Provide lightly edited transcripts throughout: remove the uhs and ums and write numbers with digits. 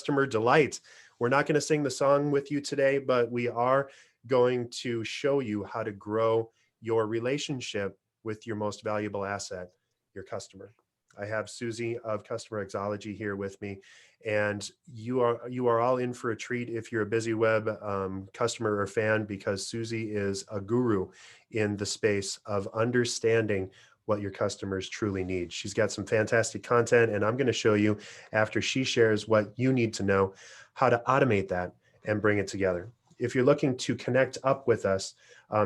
customer delight. We're not going to sing the song with you today, but we are going to show you how to grow your relationship with your most valuable asset, your customer. I have Suzy of CustomerXology here with me, and you are all in for a treat if you're a BizzyWeb customer or fan, because Suzy is a guru in the space of understanding what your customers truly need. She's got some fantastic content, and I'm going to show you, after she shares what you need to know, how to automate that and bring it together. If you're looking to connect up with us,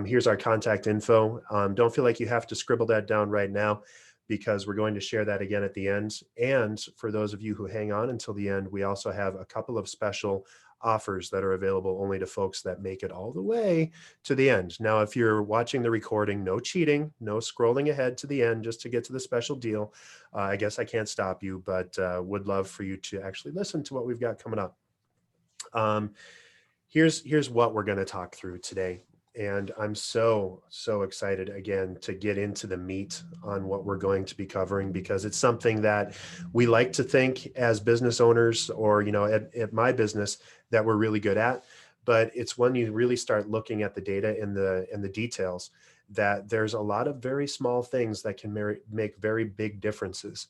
here's our contact info. Don't feel like you have to scribble that down right now, because we're going to share that again at the end. And for those of you who hang on until the end, we also have a couple of special offers that are available only to folks that make it all the way to the end. Now, if you're watching the recording, no cheating, no scrolling ahead to the end just to get to the special deal. I guess I can't stop you, but would love for you to actually listen to what we've got coming up. Here's what we're going to talk through today. And I'm so excited again to get into the meat on what we're going to be covering, because it's something that we like to think as business owners, or, you know, at my business, that we're really good at. But it's when you really start looking at the data and the details, that there's a lot of very small things that can make very big differences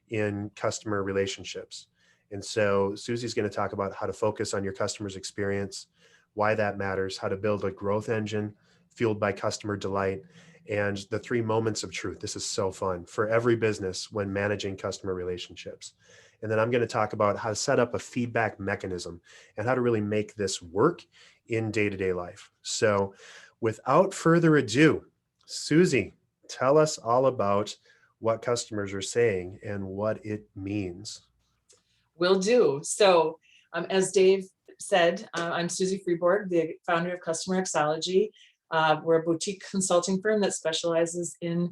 in customer relationships. And so Suzy's going to talk about how to focus on your customer's experience, why that matters, how to build a growth engine fueled by customer delight, and the 3 moments of truth. This is so fun for every business when managing customer relationships. And then I'm going to talk about how to set up a feedback mechanism and how to really make this work in day-to-day life. So without further ado, Suzy, tell us all about what customers are saying and what it means. Will do. So as Dave said, I'm Suzy Freeborg, the founder of CustomerXology. We're a boutique consulting firm that specializes in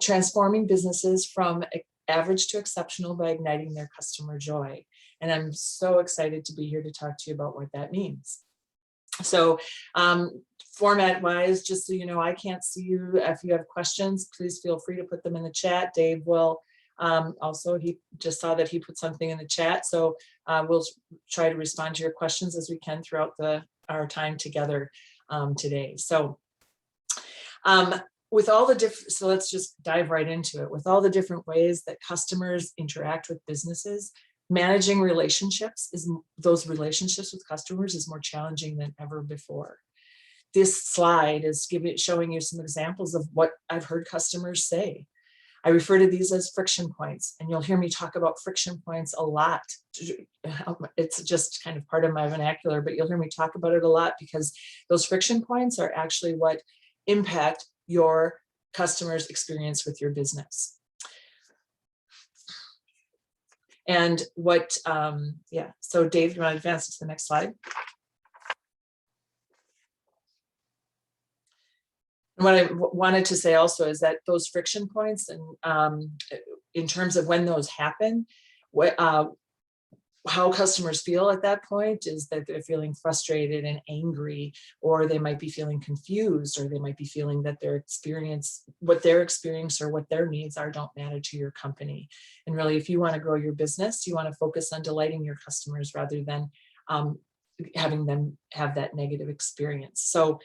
transforming businesses from average to exceptional by igniting their customer joy. And I'm so excited to be here to talk to you about what that means. So format wise, just so you know, I can't see you. If you have questions, please feel free to put them in the chat. Dave will also, he just saw that he put something in the chat. So we'll try to respond to your questions as we can throughout our time together today. So with all the different, so let's just dive right into it. With all the different ways that customers interact with businesses, managing those relationships with customers is more challenging than ever before. This slide is showing you some examples of what I've heard customers say. I refer to these as friction points, and you'll hear me talk about friction points a lot. It's just kind of part of my vernacular, but you'll hear me talk about it a lot, because those friction points are actually what impact your customer's experience with your business. And what, so Dave, you want to advance to the next slide? And what I wanted to say also is that those friction points, and in terms of when those happen, how customers feel at that point is that they're feeling frustrated and angry, or they might be feeling confused, or they might be feeling that what their experience or what their needs are don't matter to your company. And really, if you want to grow your business, you want to focus on delighting your customers rather than having them have that negative experience. So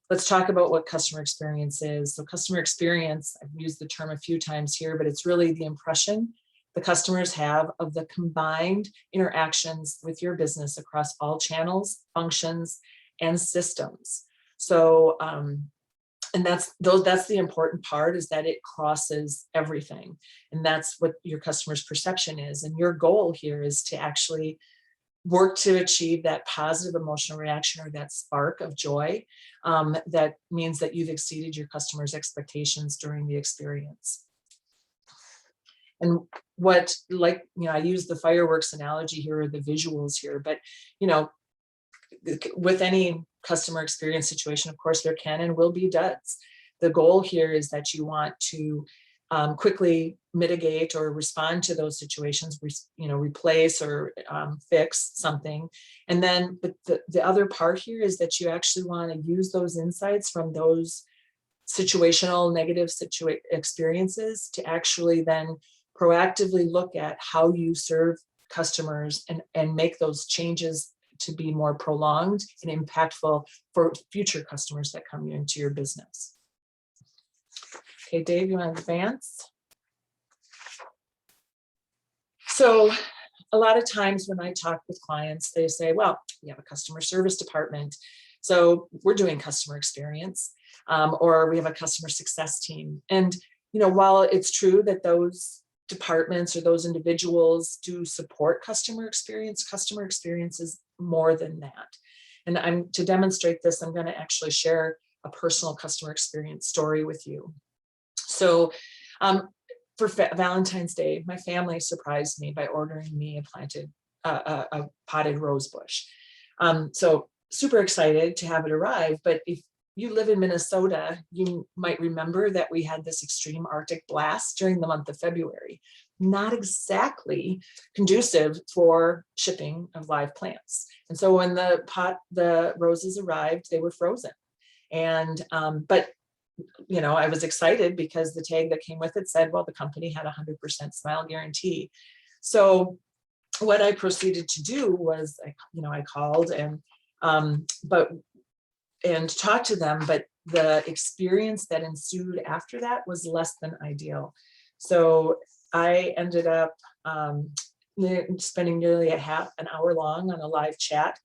let's talk about what customer experience is. So customer experience, I've used the term a few times here, but it's really the impression the customers have of the combined interactions with your business across all channels, functions, and systems. So, and that's the important part, is that it crosses everything. And that's what your customer's perception is. And your goal here is to actually work to achieve that positive emotional reaction, or that spark of joy. That means that you've exceeded your customer's expectations during the experience. And what, like, you know, I use the fireworks analogy here, or the visuals here, but, you know, with any customer experience situation, of course, there can and will be duds. The goal here is that you want to quickly mitigate or respond to those situations, replace or fix something. And then, but the other part here is that you actually want to use those insights from those situational negative experiences to actually then proactively look at how you serve customers and make those changes to be more prolonged and impactful for future customers that come into your business. Okay, Dave, you want to advance? So a lot of times when I talk with clients, they say, well, we have a customer service department, so we're doing customer experience, or we have a customer success team. And, while it's true that those departments or those individuals do support customer experience is more than that. And to demonstrate this, I'm going to actually share a personal customer experience story with you. So for Valentine's Day, my family surprised me by ordering me a potted rose bush. So super excited to have it arrive. But if you live in Minnesota, you might remember that we had this extreme Arctic blast during the month of February. Not exactly conducive for shipping of live plants. And so when the roses arrived, they were frozen. And but I was excited because the tag that came with it said, well, the company had 100% smile guarantee. So what I proceeded to do was, I called and talked to them, but the experience that ensued after that was less than ideal. So I ended up spending nearly an hour long on a live chat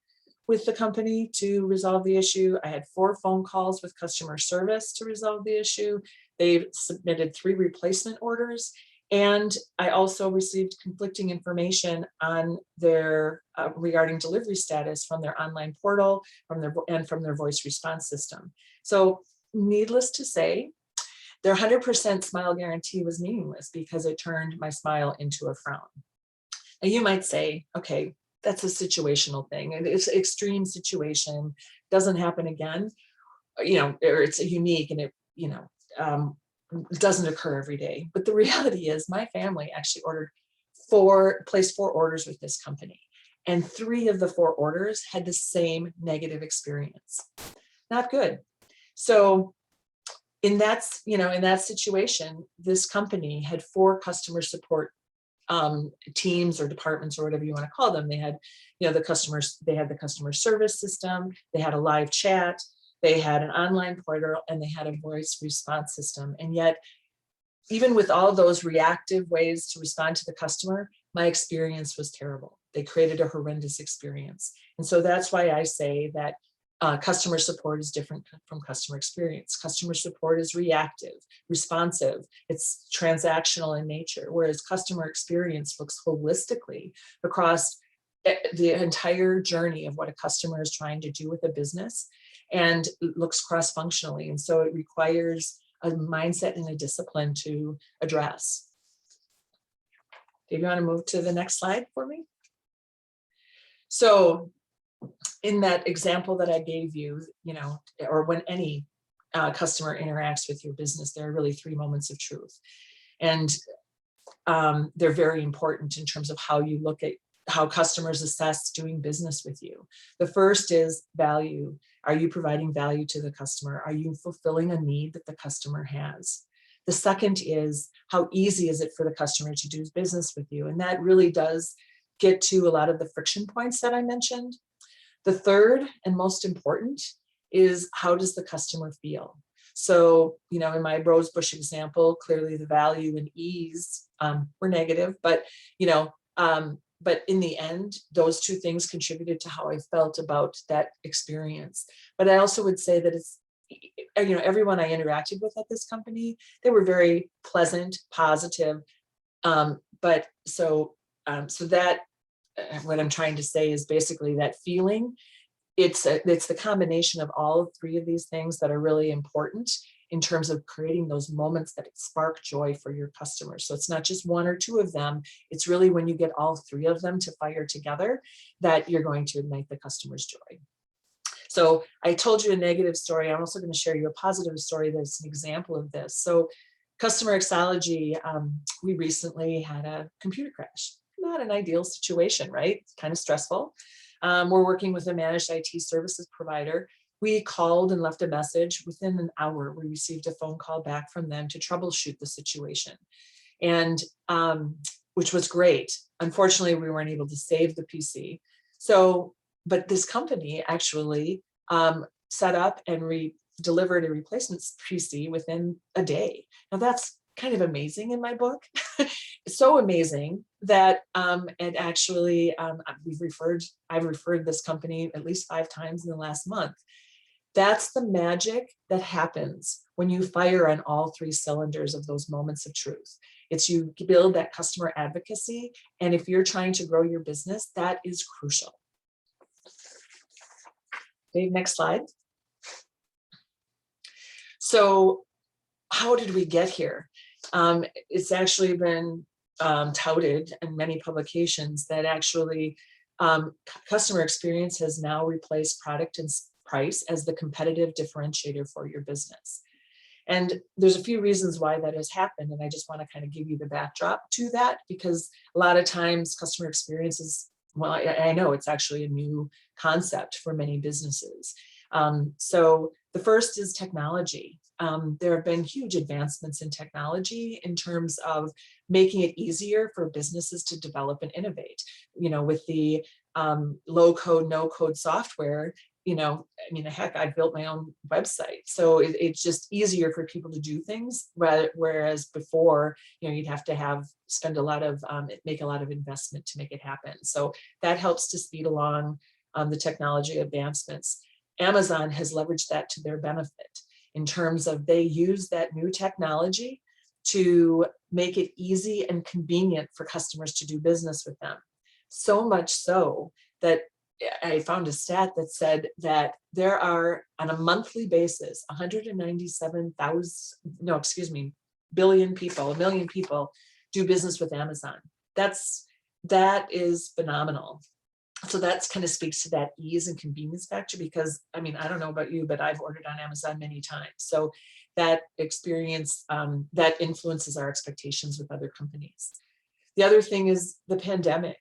with the company to resolve the issue. I had 4 phone calls with customer service to resolve the issue. They submitted 3 replacement orders. And I also received conflicting information on their regarding delivery status from their online portal, from their voice response system. So needless to say, their 100% smile guarantee was meaningless because it turned my smile into a frown. And you might say, okay, that's a situational thing. And it's an extreme situation, doesn't happen again, or it's unique and it doesn't occur every day. But the reality is my family actually placed 4 orders with this company. And 3 of the 4 orders had the same negative experience. Not good. So in that situation, this company had 4 customer support teams or departments or whatever you want to call them. They had, the customer service system, they had a live chat, they had an online portal, and they had a voice response system. And yet, even with all those reactive ways to respond to the customer, my experience was terrible. They created a horrendous experience. And so that's why I say that customer support is different from customer experience. Customer support is reactive, responsive, it's transactional in nature, whereas customer experience looks holistically across the entire journey of what a customer is trying to do with a business and looks cross-functionally. And so it requires a mindset and a discipline to address. Do you want to move to the next slide for me? So in that example that I gave you, or when any customer interacts with your business, there are really 3 moments of truth. And they're very important in terms of how you look at how customers assess doing business with you. The first is value. Are you providing value to the customer? Are you fulfilling a need that the customer has? The second is how easy is it for the customer to do business with you? And that really does get to a lot of the friction points that I mentioned. The third and most important is how does the customer feel? So, in my rosebush example, clearly the value and ease were negative, but in the end, those 2 things contributed to how I felt about that experience. But I also would say that it's, everyone I interacted with at this company, they were very pleasant, positive. But so that what I'm trying to say is basically that feeling, it's the combination of all 3 of these things that are really important in terms of creating those moments that spark joy for your customers. So it's not just 1 or 2 of them. It's really when you get all 3 of them to fire together that you're going to ignite the customer's joy. So I told you a negative story. I'm also going to share you a positive story that's an example of this. So CustomerXology, we recently had a computer crash. Not an ideal situation, right? It's kind of stressful. We're working with a managed IT services provider. We called and left a message. Within an hour, we received a phone call back from them to troubleshoot the situation. And which was great. Unfortunately, we weren't able to save the PC. So, but this company actually set up and delivered a replacement PC within a day. Now that's kind of amazing in my book. So amazing that and actually I've referred this company at least 5 times in the last month. That's the magic that happens when you fire on all 3 cylinders of those moments of truth. It's you build that customer advocacy, and if you're trying to grow your business, that is crucial. Dave, next slide. So how did we get here? It's actually been touted in many publications that actually customer experience has now replaced product and price as the competitive differentiator for your business. And there's a few reasons why that has happened. And I just want to kind of give you the backdrop to that, because a lot of times customer experience is, well, I know it's actually a new concept for many businesses. So the first is technology. There have been huge advancements in technology in terms of making it easier for businesses to develop and innovate. You know, with the low code, no code software, you know, I mean, heck, I built my own website. So it's just easier for people to do things, whereas before, you know, you'd have to spend a lot of, make a lot of investment to make it happen. So that helps to speed along the technology advancements. Amazon has leveraged that to their benefit in terms of they use that new technology to make it easy and convenient for customers to do business with them. So much so that I found a stat that said that there are, on a monthly basis, 197,000, billion people, 1 million people do business with Amazon. That is phenomenal. So that's kind of speaks to that ease and convenience factor, because I mean, I don't know about you, but I've ordered on Amazon many times. So that experience, that influences our expectations with other companies. The other thing is the pandemic.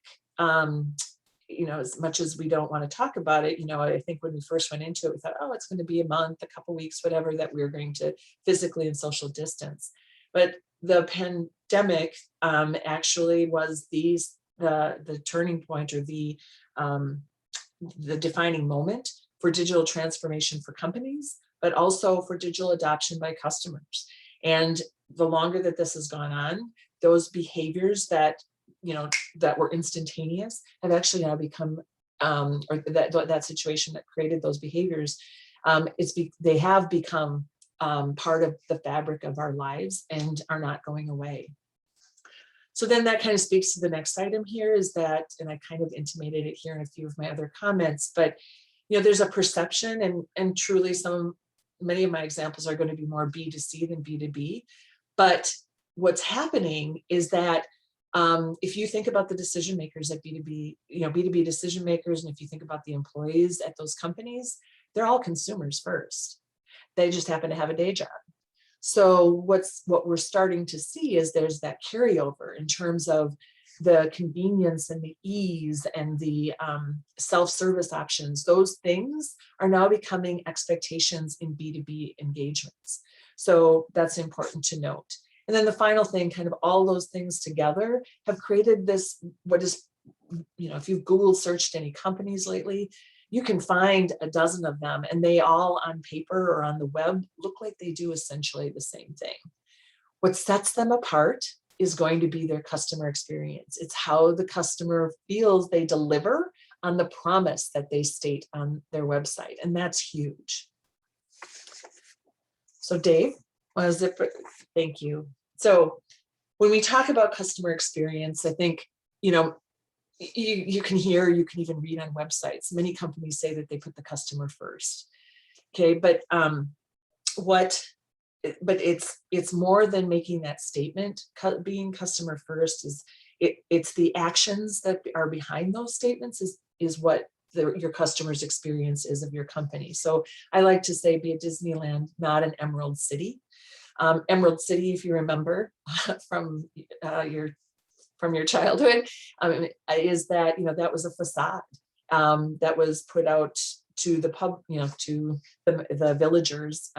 You know, as much as we don't want to talk about it, you know, I think when we first went into it, we thought, oh, it's going to be a month, a couple of weeks, whatever, that we're going to physically and social distance. But the pandemic actually was the turning point, or the defining moment for digital transformation for companies, but also for digital adoption by customers. And the longer that this has gone on, those behaviors that, you know, that were instantaneous have actually now become, or that situation that created those behaviors, they have become part of the fabric of our lives and are not going away. So then that kind of speaks to the next item here, is that, and I kind of intimated it here in a few of my other comments, but you know, there's a perception, and truly many of my examples are going to be more B2C than B2B. But what's happening is that if you think about the decision makers at B2B, you know, B2B decision makers, and if you think about the employees at those companies, they're all consumers first. They just happen to have a day job. So what we're starting to see is there's that carryover in terms of the convenience and the ease and the self-service options. Those things are now becoming expectations in B2B engagements. So that's important to note. And then the final thing, kind of all those things together have created this, what is, you know, if you've Google searched any companies lately, you can find a dozen of them, and they all on paper or on the web look like they do essentially the same thing. What sets them apart is going to be their customer experience. It's how the customer feels they deliver on the promise that they state on their website. And that's huge. So Dave, thank you. So when we talk about customer experience, I think, you know, you can hear, you can even read on websites, many companies say that they put the customer first. Okay, but it's more than making that statement. Being customer first it's the actions that are behind those statements is what your customer's experience is of your company. So I like to say, be a Disneyland, not an Emerald City. Emerald City, if you remember from your childhood, is that, you know, that was a facade that was put out to the to the villagers.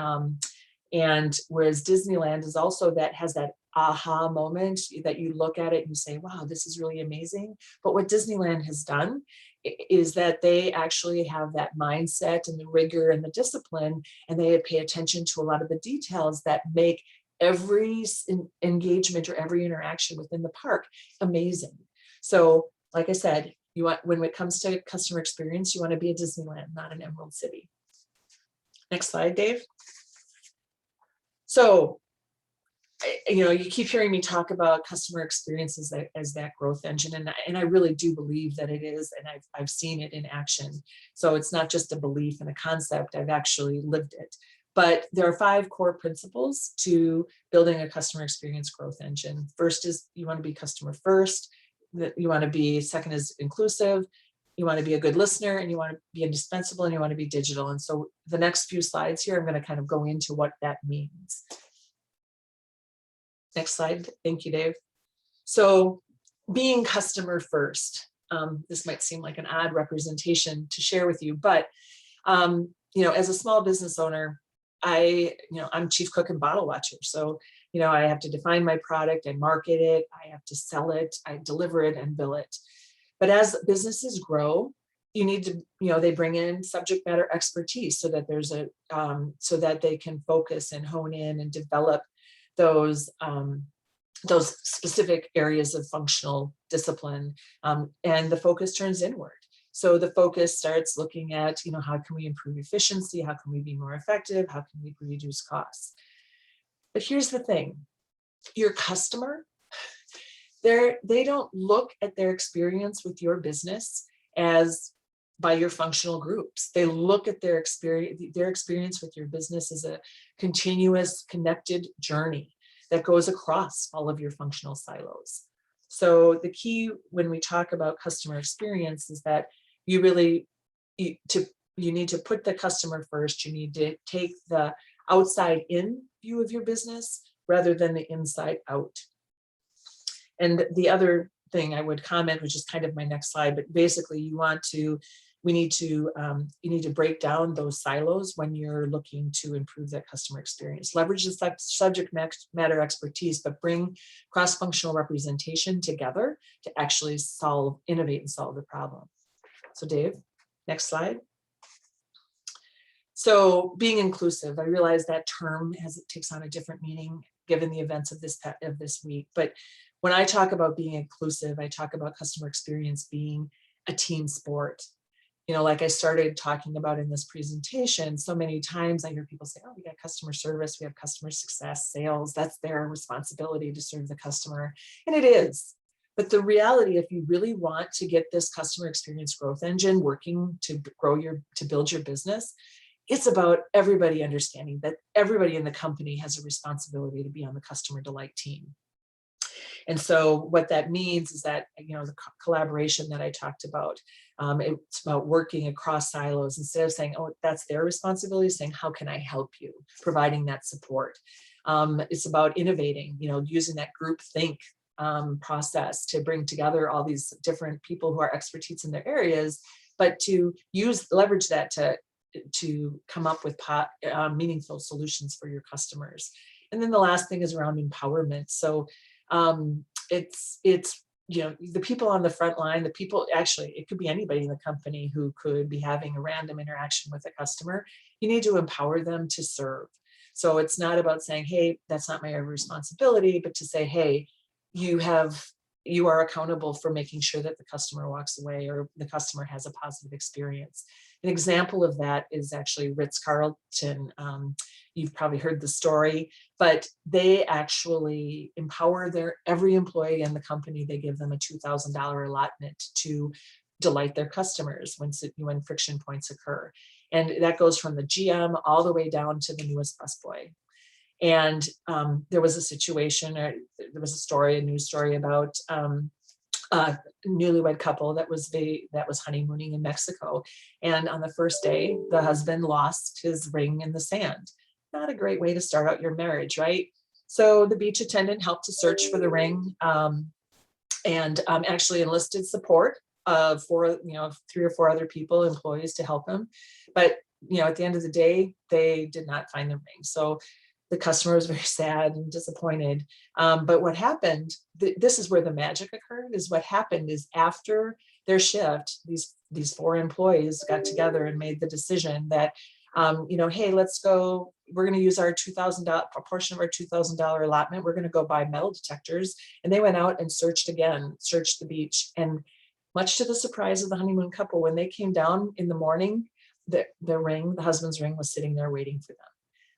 And whereas Disneyland is also has that aha moment that you look at it and you say, wow, this is really amazing. But what Disneyland has done is that they actually have that mindset and the rigor and the discipline, and they pay attention to a lot of the details that make every engagement or every interaction within the park amazing. So like I said, you want, when it comes to customer experience, you want to be a Disneyland, not an Emerald City. Next slide, Dave. So, you know, you keep hearing me talk about customer experience as that growth engine, and I really do believe that it is, and I've seen it in action. So it's not just a belief and a concept, I've actually lived it. But there are 5 core principles to building a customer experience growth engine. First is you want to be customer first. You want to be, second is inclusive. You want to be a good listener, and you want to be indispensable, and you want to be digital. And so the next few slides here, I'm going to kind of go into what that means. Next slide. Thank you, Dave. So being customer first, this might seem like an odd representation to share with you, but you know, as a small business owner, I'm chief cook and bottle watcher. So, you know, I have to define my product, I market it, I have to sell it, I deliver it and bill it. But as businesses grow, you need to, you know, they bring in subject matter expertise so that there's a, so that they can focus and hone in and develop those specific areas of functional discipline, and the focus turns inward. So the focus starts looking at, you know, how can we improve efficiency? How can we be more effective? How can we reduce costs? But here's the thing, your customer, they don't look at their experience with your business as by your functional groups. They look at their experience with your business as a continuous connected journey that goes across all of your functional silos. So the key when we talk about customer experience is that you really, you need to put the customer first. You need to take the outside in view of your business rather than the inside out. And the other thing I would comment, which is kind of my next slide, but basically you need to break down those silos when you're looking to improve that customer experience. Leverage the subject matter expertise, but bring cross-functional representation together to actually innovate and solve the problem. So Dave, next slide. So being inclusive, I realize that term takes on a different meaning given the events of this week. But when I talk about being inclusive, I talk about customer experience being a team sport. You know, like I started talking about in this presentation, so many times I hear people say, oh, we got customer service, we have customer success, sales, that's their responsibility to serve the customer. And it is. But the reality, if you really want to get this customer experience growth engine working to build your business, it's about everybody understanding that everybody in the company has a responsibility to be on the customer delight team. And so what that means is that, you know, the collaboration that I talked about, it's about working across silos instead of saying, oh, that's their responsibility, saying, how can I help you? Providing that support. It's about innovating, you know, using that group think process to bring together all these different people who are expertise in their areas, but to leverage that to come up with meaningful solutions for your customers. And then the last thing is around empowerment. So it's you know, the people on the front line, the people, actually, it could be anybody in the company who could be having a random interaction with a customer. You need to empower them to serve. So it's not about saying, hey, that's not my responsibility, but to say, hey, you are accountable for making sure that the customer walks away or the customer has a positive experience. An example of that is actually Ritz-Carlton. You've probably heard the story, but they actually empower every employee in the company. They give them a $2,000 allotment to delight their customers when friction points occur. And that goes from the GM all the way down to the newest busboy. And there was a situation, or there was a news story about a newlywed couple that was honeymooning in Mexico. And on the first day, the husband lost his ring in the sand. Not a great way to start out your marriage, right? So the beach attendant helped to search for the ring, and actually enlisted support for 3 or 4 other people, employees, to help him. But at the end of the day, they did not find the ring. So The customer was very sad and disappointed. But what happened, this is where the magic occurred, is what happened is after their shift, these 4 employees got together and made the decision that, hey, let's go, we're going to use our $2,000, a portion of our $2,000 allotment. We're going to go buy metal detectors. And they went out and searched the beach. And much to the surprise of the honeymoon couple, when they came down in the morning, the husband's ring was sitting there waiting for them.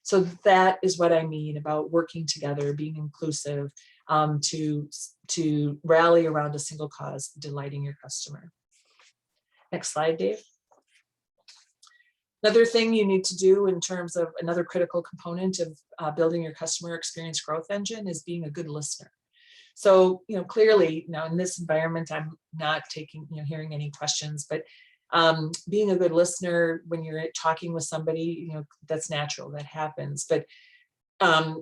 So that is what I mean about working together, being inclusive, to rally around a single cause, delighting your customer. Next slide, Dave. Another thing you need to do in terms of another critical component of building your customer experience growth engine is being a good listener. So, clearly now in this environment, I'm not hearing any questions, but being a good listener when you're talking with somebody, that's natural, that happens. But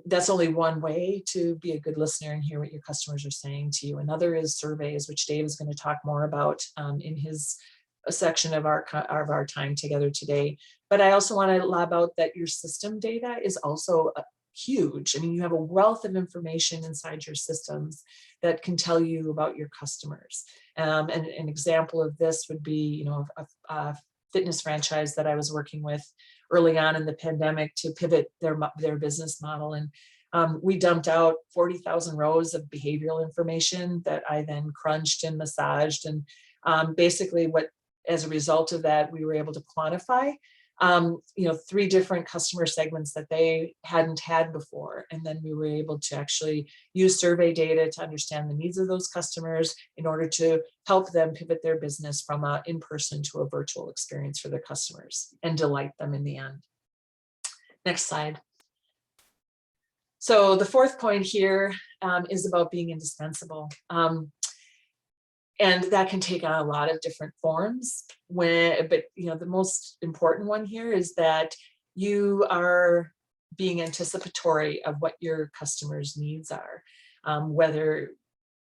that's only one way to be a good listener and hear what your customers are saying to you. Another is surveys, which Dave is going to talk more about in his section of our time together today. But I also want to lob out that your system data is also huge. I mean, you have a wealth of information inside your systems that can tell you about your customers. And an example of this would be, a fitness franchise that I was working with early on in the pandemic to pivot their business model. And we dumped out 40,000 rows of behavioral information that I then crunched and massaged. And basically as a result of that, we were able to quantify 3 different customer segments that they hadn't had before. And then we were able to actually use survey data to understand the needs of those customers in order to help them pivot their business from an in-person to a virtual experience for their customers and delight them in the end. Next slide. So the 4th point here is about being indispensable. And that can take on a lot of different forms. But the most important one here is that you are being anticipatory of what your customers' needs are. Whether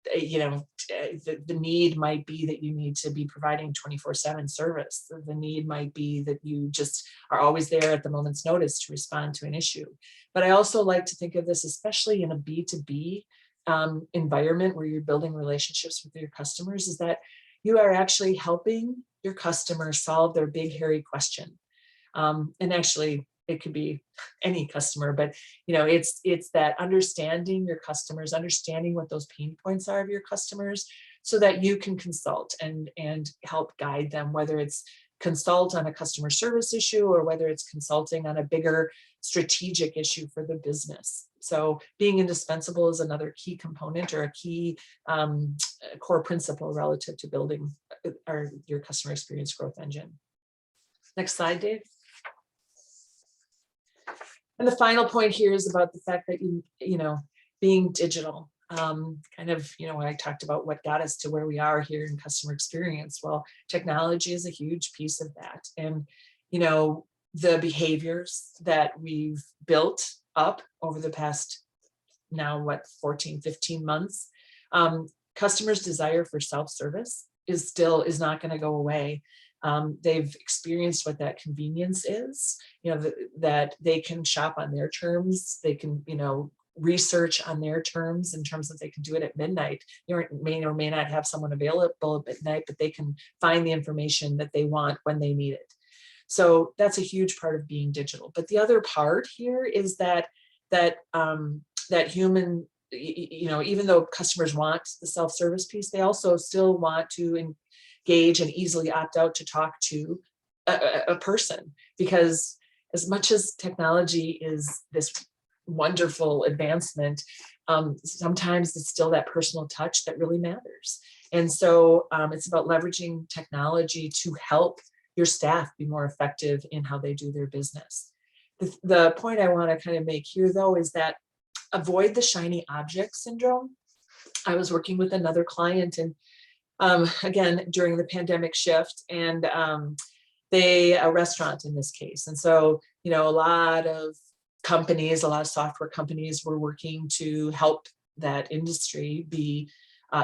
the need might be that you need to be providing 24/7 service. The need might be that you just are always there at the moment's notice to respond to an issue. But I also like to think of this, especially in a B2B environment where you're building relationships with your customers, is that you are actually helping your customer solve their big, hairy question. And actually, it could be any customer, but it's that understanding your customers, understanding what those pain points are of your customers, so that you can consult and help guide them, whether it's consult on a customer service issue or whether it's consulting on a bigger strategic issue for the business. So being indispensable is another key component or a key core principle relative to building your customer experience growth engine. Next slide, Dave. And the final point here is about the fact that being digital. When I talked about what got us to where we are here in customer experience, well, technology is a huge piece of that. And, the behaviors that we've built up over the past 14, 15 months, customers' desire for self-service is not going to go away. They've experienced what that convenience is, that they can shop on their terms. They can, research on their terms in terms of they can do it at midnight. You may or may not have someone available at night, but they can find the information that they want when they need it. So that's a huge part of being digital. But the other part here is that human, even though customers want the self-service piece, they also still want to engage and easily opt out to talk to a person, because as much as technology is this wonderful advancement, sometimes it's still that personal touch that really matters. And so it's about leveraging technology to help your staff be more effective in how they do their business. The point I want to kind of make here, though, is that avoid the shiny object syndrome. I was working with another client, and again, during the pandemic shift, and a restaurant in this case. And so, a lot of software companies were working to help that industry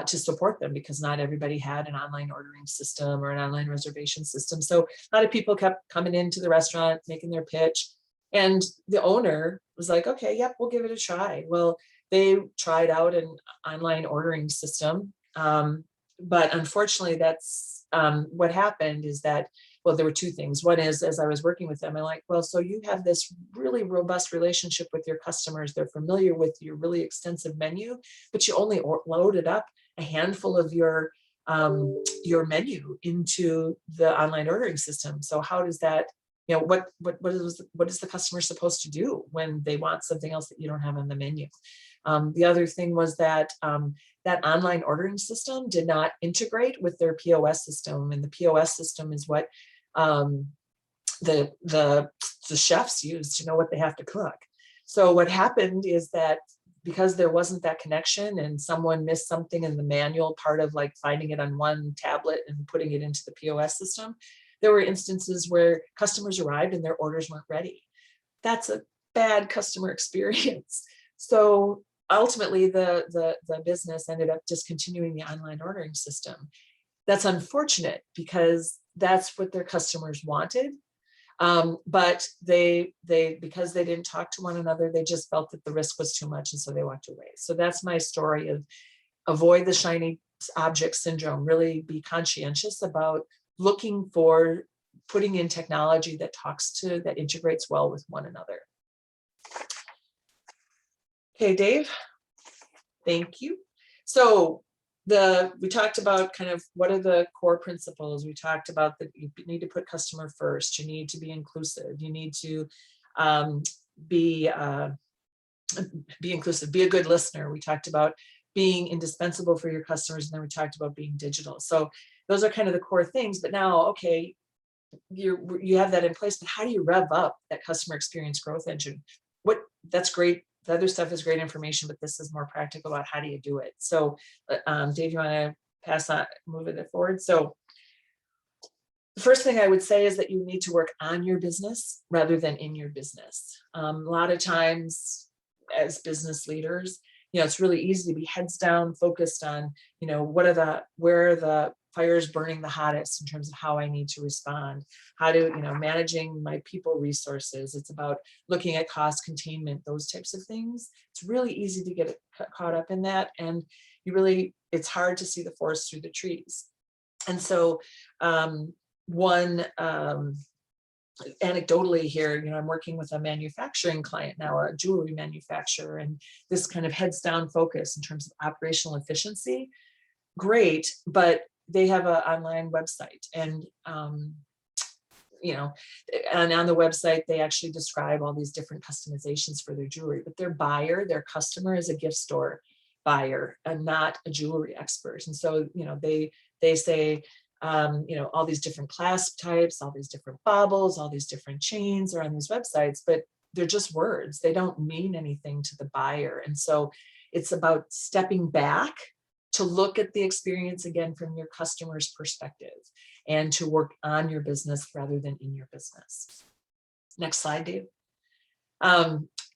to support them, because not everybody had an online ordering system or an online reservation system. So a lot of people kept coming into the restaurant, making their pitch. And the owner was like, okay, yep, we'll give it a try. Well, they tried out an online ordering system. But unfortunately, that's what happened is that, well, there were two things. One is, as I was working with them, I'm like, well, so you have this really robust relationship with your customers. They're familiar with your really extensive menu, but you only loaded up a handful of your menu into the online ordering system. So how does that, what is the customer supposed to do when they want something else that you don't have on the menu? The other thing was that that online ordering system did not integrate with their POS system, and the POS system is what the chefs use to know what they have to cook. So what happened is that because there wasn't that connection and someone missed something in the manual part of like finding it on one tablet and putting it into the POS system, there were instances where customers arrived and their orders weren't ready. That's a bad customer experience. So ultimately the business ended up discontinuing the online ordering system. That's unfortunate because that's what their customers wanted. But they because they didn't talk to one another, they just felt that the risk was too much, and so they walked away. So that's my story of avoid the shiny object syndrome. Really be conscientious about looking for putting in technology that that integrates well with one another. Okay, Dave, thank you. So we talked about kind of what are the core principles. We talked about that you need to put customer first. You need to be inclusive. You need to be inclusive, be a good listener. We talked about being indispensable for your customers, and then we talked about being digital. So those are kind of the core things. But now, okay, you have that in place, but how do you rev up that customer experience growth engine? That's great. The other stuff is great information, but this is more practical about how do you do it. So Dave, you want to pass on, move it forward? So the first thing I would say is that you need to work on your business rather than in your business. A lot of times as business leaders, it's really easy to be heads down, focused on, where are the fires burning the hottest in terms of how I need to respond, how to, managing my people resources. It's about looking at cost containment, those types of things. It's really easy to get caught up in that. And it's hard to see the forest through the trees. And so anecdotally here, I'm working with a manufacturing client now, a jewelry manufacturer, and this kind of heads down focus in terms of operational efficiency. Great, but they have an online website, and and on the website they actually describe all these different customizations for their jewelry, but their customer is a gift store buyer and not a jewelry expert. And so they say all these different clasp types, all these different baubles, all these different chains are on these websites, but they're just words. They don't mean anything to the buyer. And so it's about stepping back to look at the experience again from your customer's perspective and to work on your business rather than in your business. Next slide, Dave.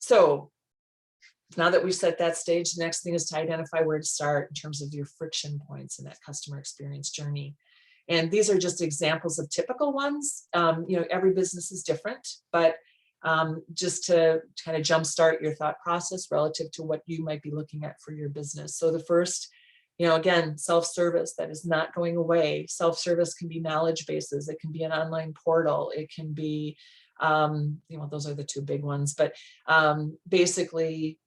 So now that we've set that stage, the next thing is to identify where to start in terms of your friction points in that customer experience journey. And these are just examples of typical ones. Every business is different, but just to kind of jumpstart your thought process relative to what you might be looking at for your business. So the first, again, self-service, that is not going away. Self-service can be knowledge bases. It can be an online portal. It can be, those are the two big ones, but basically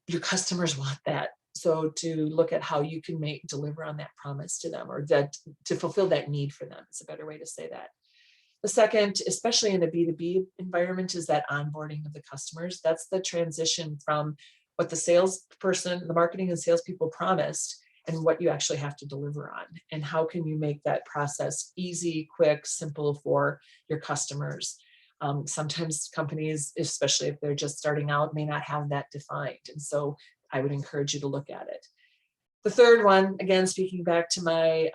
your customers want that. So to look at how you can deliver on that promise to them, or that to fulfill that need for them is a better way to say that. The second, especially in a B2B environment, is that onboarding of the customers. That's the transition from what the salesperson, the marketing and salespeople promised, and what you actually have to deliver on. And how can you make that process easy, quick, simple for your customers? Sometimes companies, especially if they're just starting out, may not have that defined. And so I would encourage you to look at it. The third one, again, speaking back to my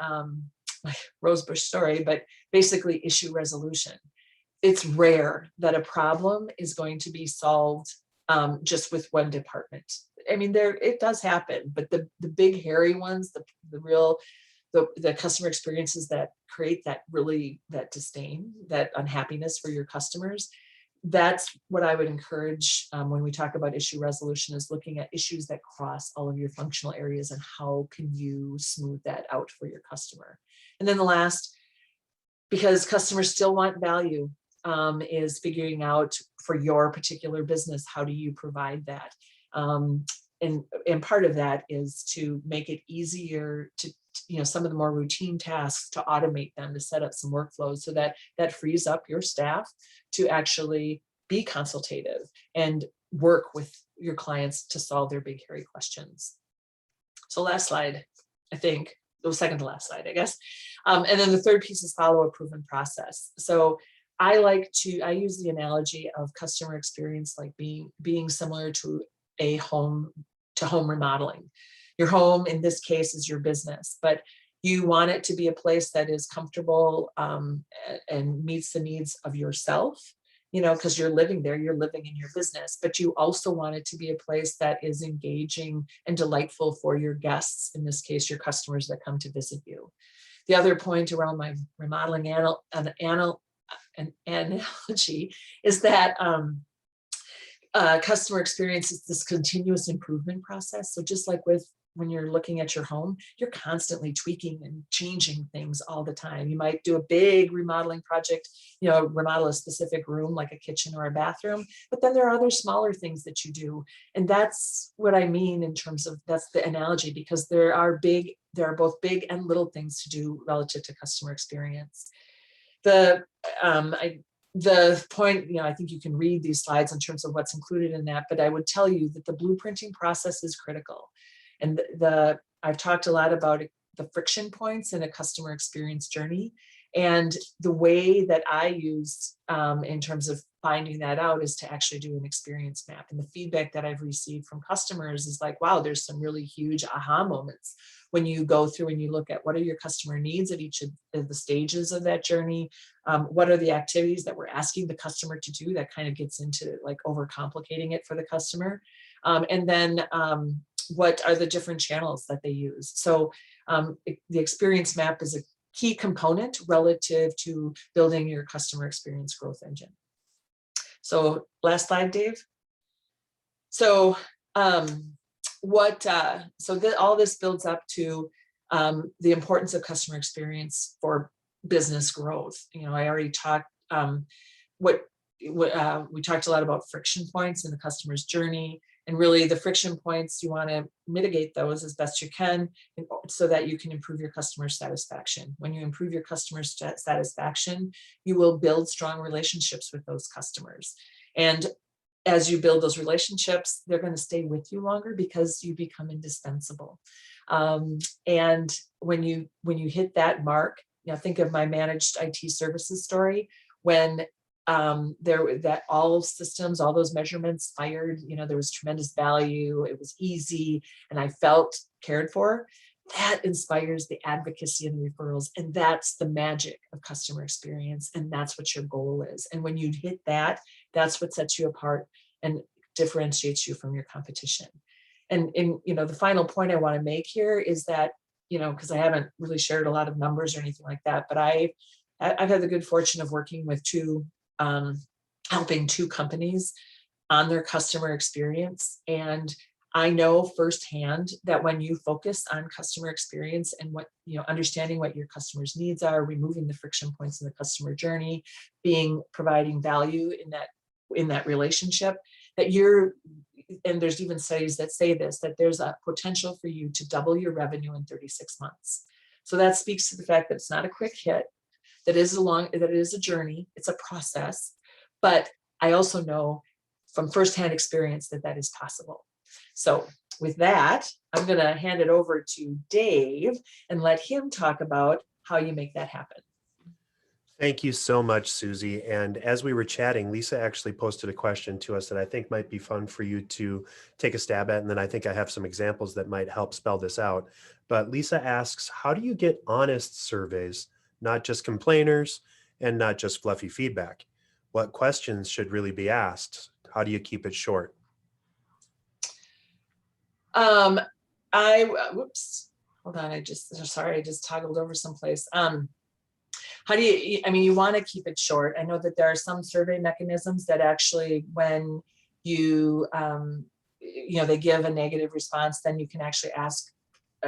rosebush story, but basically issue resolution. It's rare that a problem is going to be solved just with one department. I mean, it does happen, but the big hairy ones, the customer experiences that create that disdain, that unhappiness for your customers, that's what I would encourage when we talk about issue resolution, is looking at issues that cross all of your functional areas and how can you smooth that out for your customer. And then the last, because customers still want value, is figuring out for your particular business, how do you provide that? And part of that is to make it easier to, some of the more routine tasks, to automate them, to set up some workflows, so that that frees up your staff to actually be consultative and work with your clients to solve their big, hairy questions. So last slide, I think, the second to last slide, I guess. And then the third piece is follow a proven process. So I use the analogy of customer experience like being similar to a home remodeling. Your home in this case is your business, but you want it to be a place that is comfortable and meets the needs of yourself, because you're living there, you're living in your business, but you also want it to be a place that is engaging and delightful for your guests, in this case, your customers that come to visit you. The other point around my remodeling analogy is that customer experience is this continuous improvement process. So just like when you're looking at your home, you're constantly tweaking and changing things all the time. You might do a big remodeling project, remodel a specific room like a kitchen or a bathroom, but then there are other smaller things that you do. And that's what I mean in terms of, that's the analogy, because there are both big and little things to do relative to customer experience. The point, I think you can read these slides in terms of what's included in that, but I would tell you that the blueprinting process is critical. And I've talked a lot about the friction points in a customer experience journey. And the way that I use in terms of finding that out is to actually do an experience map. And the feedback that I've received from customers is like, wow, there's some really huge aha moments when you go through and you look at what are your customer needs at each of the stages of that journey. What are the activities that we're asking the customer to do? That kind of gets into like overcomplicating it for the customer. And then what are the different channels that they use? So the experience map is a key component relative to building your customer experience growth engine. So last slide, Dave. So all this builds up to the importance of customer experience for business growth. I already talked we talked a lot about friction points in the customer's journey, and really the friction points, you want to mitigate those as best you can so that you can improve your customer satisfaction. When you improve your customer satisfaction, you will build strong relationships with those customers. And as you build those relationships, they're going to stay with you longer because you become indispensable. And when you hit that mark, think of my managed IT services story, when that all systems, all those measurements fired, there was tremendous value, it was easy, and I felt cared for. That inspires the advocacy and the referrals, and that's the magic of customer experience, and that's what your goal is. And when you hit that, that's what sets you apart and differentiates you from your competition. And the final point I want to make here is that, because I haven't really shared a lot of numbers or anything like that, but I've had the good fortune of working with helping two companies on their customer experience. And I know firsthand that when you focus on customer experience and understanding what your customers' needs are, removing the friction points in the customer journey, providing value in that relationship, and there's even studies that say this, that there's a potential for you to double your revenue in 36 months. So that speaks to the fact that it's not a quick hit, that is a journey, it's a process. But I also know from firsthand experience that is possible. So with that, I'm going to hand it over to Dave and let him talk about how you make that happen. Thank you so much, Suzy. And as we were chatting, Lisa actually posted a question to us that I think might be fun for you to take a stab at. And then I think I have some examples that might help spell this out. But Lisa asks, how do you get honest surveys, not just complainers and not just fluffy feedback? What questions should really be asked? How do you keep it short? Whoops, hold on. I just toggled over someplace. How do you, I mean, you want to keep it short. I know that there are some survey mechanisms that actually, when you, they give a negative response, then you can actually ask,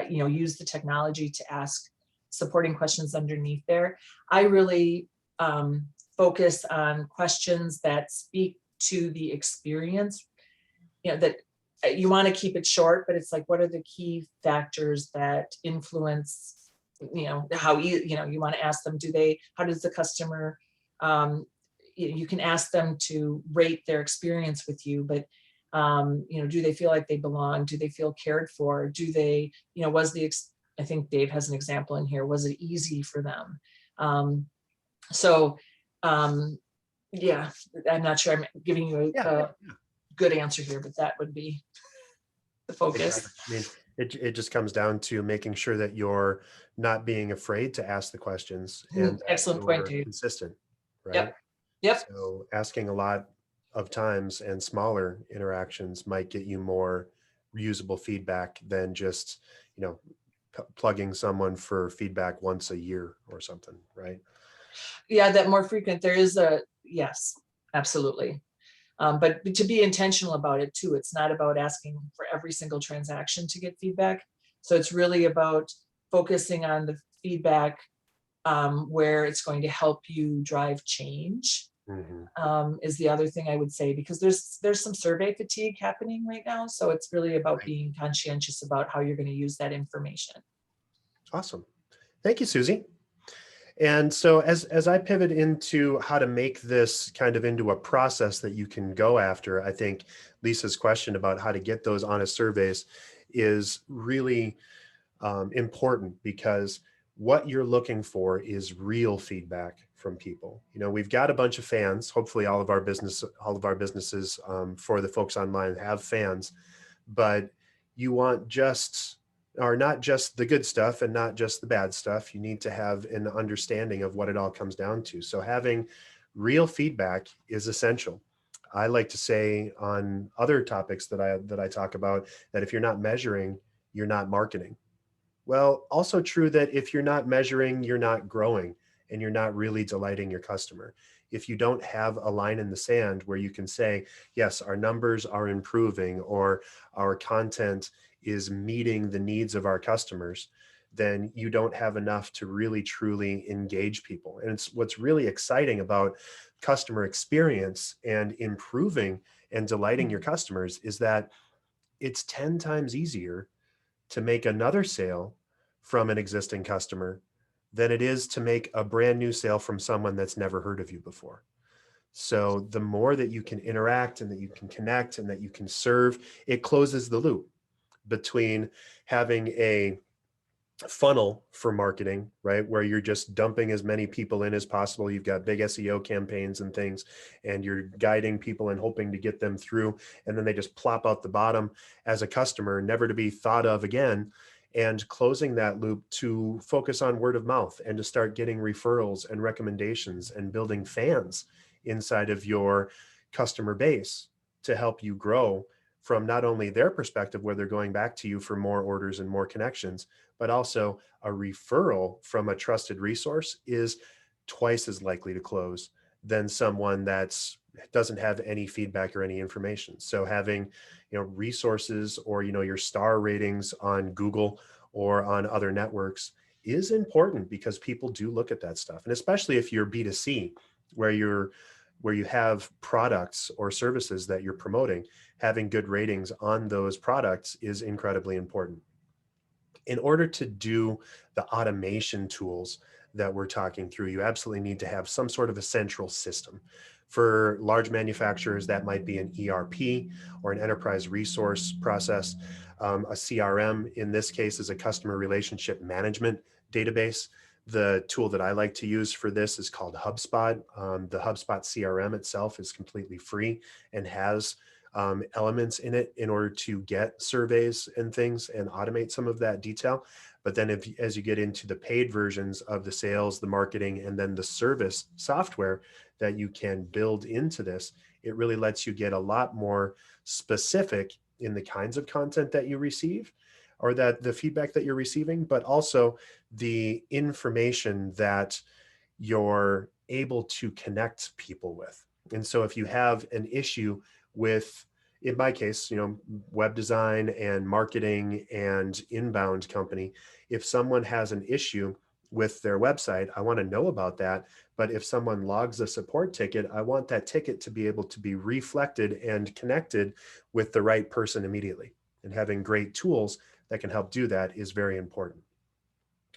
use the technology to ask supporting questions underneath there. I really focus on questions that speak to the experience, that you want to keep it short, but it's like, what are the key factors that influence, how you want to ask them, how does the customer, you can ask them to rate their experience with you, but do they feel like they belong? Do they feel cared for? Do they, I think Dave has an example in here. Was it easy for them? Yeah, I'm not sure I'm giving you a good answer here, but that would be the focus. Exactly. I mean, it just comes down to making sure that you're not being afraid to ask the questions and excellent point, Dave. consistent, right? Yep. Yep. So asking a lot of times and smaller interactions might get you more reusable feedback than just, plugging someone for feedback once a year or something, right? Yeah, that more frequent, there is yes, absolutely. But to be intentional about it too, it's not about asking for every single transaction to get feedback. So it's really about focusing on the feedback where it's going to help you drive change. Is the other thing I would say, because there's some survey fatigue happening right now. So it's really about being conscientious about how you're going to use that information. Awesome. Thank you, Suzy. And so as I pivot into how to make this kind of into a process that you can go after, I think Lisa's question about how to get those honest surveys is really important, because what you're looking for is real feedback from people. We've got a bunch of fans. Hopefully all of our businesses for the folks online have fans, but you want not just the good stuff and not just the bad stuff. You need to have an understanding of what it all comes down to. So having real feedback is essential. I like to say on other topics that I talk about, that if you're not measuring, you're not marketing. Well, also true that if you're not measuring, you're not growing and you're not really delighting your customer. If you don't have a line in the sand where you can say, yes, our numbers are improving or our content is meeting the needs of our customers, then you don't have enough to really truly engage people. And it's what's really exciting about customer experience and improving and delighting your customers is that it's 10 times easier to make another sale from an existing customer than it is to make a brand new sale from someone that's never heard of you before. So the more that you can interact and that you can connect and that you can serve, it closes the loop between having a funnel for marketing, right? Where you're just dumping as many people in as possible. You've got big SEO campaigns and things, and you're guiding people and hoping to get them through. And then they just plop out the bottom as a customer, never to be thought of again. And closing that loop to focus on word of mouth and to start getting referrals and recommendations and building fans inside of your customer base to help you grow from not only their perspective, where they're going back to you for more orders and more connections, but also a referral from a trusted resource is twice as likely to close than someone that's doesn't have any feedback or any information. So having, resources or, your star ratings on Google or on other networks is important, because people do look at that stuff. And especially if you're B2C, where you have products or services that you're promoting, having good ratings on those products is incredibly important. In order to do the automation tools that we're talking through, you absolutely need to have some sort of a central system. For large manufacturers, that might be an ERP or an enterprise resource process. A CRM, in this case, is a customer relationship management database. The tool that I like to use for this is called HubSpot. The HubSpot CRM itself is completely free and has elements in it in order to get surveys and things and automate some of that detail. But then as you get into the paid versions of the sales, the marketing, and then the service software that you can build into this, it really lets you get a lot more specific in the kinds of content that you receive, or that the feedback that you're receiving, but also the information that you're able to connect people with. And so if you have an issue with, in my case, web design and marketing and inbound company, if someone has an issue with their website, I want to know about that. But if someone logs a support ticket, I want that ticket to be able to be reflected and connected with the right person immediately. And having great tools that can help do that is very important.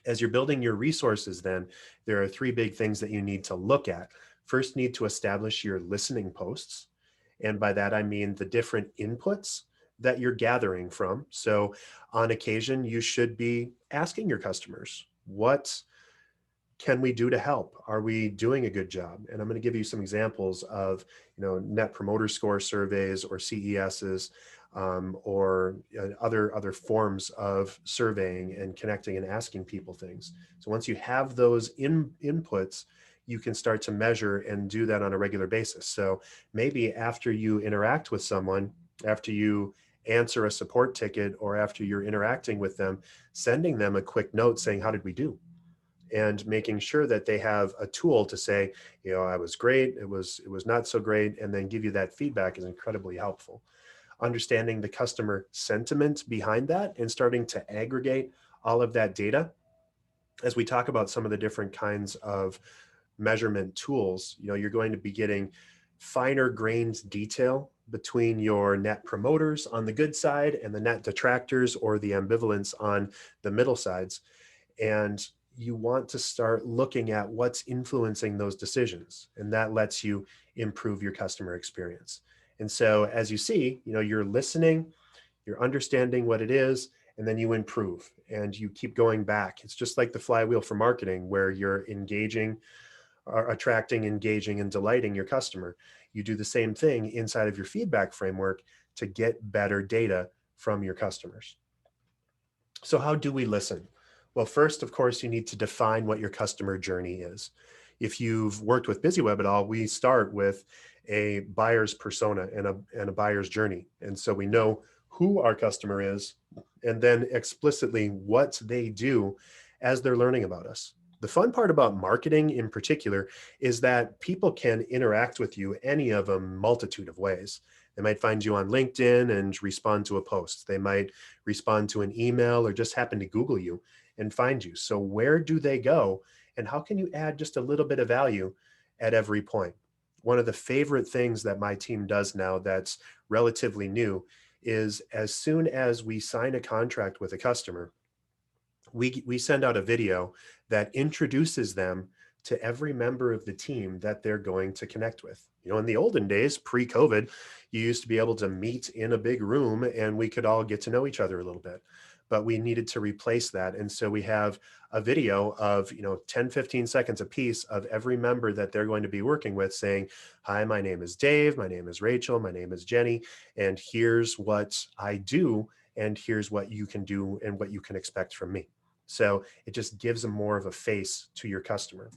As you're building your resources, then there are three big things that you need to look at. First, need to establish your listening posts. And by that, I mean the different inputs that you're gathering from. So on occasion, you should be asking your customers, what can we do to help? Are we doing a good job? And I'm going to give you some examples of, net promoter score surveys or CESs, or other forms of surveying and connecting and asking people things. So once you have those inputs, you can start to measure and do that on a regular basis. So maybe after you interact with someone, after you answer a support ticket, or after you're interacting with them, sending them a quick note saying, how did we do? And making sure that they have a tool to say, I was great, it was not so great, and then give you that feedback is incredibly helpful. Understanding the customer sentiment behind that and starting to aggregate all of that data. As we talk about some of the different kinds of measurement tools, you're going to be getting finer grained detail between your net promoters on the good side and the net detractors or the ambivalence on the middle sides. And you want to start looking at what's influencing those decisions. And that lets you improve your customer experience. And so as you see, you're listening, you're understanding what it is, and then you improve and you keep going back. It's just like the flywheel for marketing, where you're engaging, attracting, engaging, and delighting your customer. You do the same thing inside of your feedback framework to get better data from your customers. So how do we listen? Well, first, of course, you need to define what your customer journey is. If you've worked with BizzyWeb at all, we start with a buyer's persona and a buyer's journey. And so we know who our customer is, and then explicitly what they do as they're learning about us. The fun part about marketing in particular is that people can interact with you any of a multitude of ways. They might find you on LinkedIn and respond to a post. They might respond to an email or just happen to Google you and find you. So where do they go, and how can you add just a little bit of value at every point? One of the favorite things that my team does now that's relatively new is, as soon as we sign a contract with a customer, we send out a video that introduces them to every member of the team that they're going to connect with. In the olden days, pre-COVID, you used to be able to meet in a big room and we could all get to know each other a little bit, but we needed to replace that. And so we have a video of 10, 15 seconds a piece of every member that they're going to be working with saying, hi, my name is Dave, my name is Rachel, my name is Jenny, and here's what I do, and here's what you can do and what you can expect from me. So it just gives them more of a face to your customer.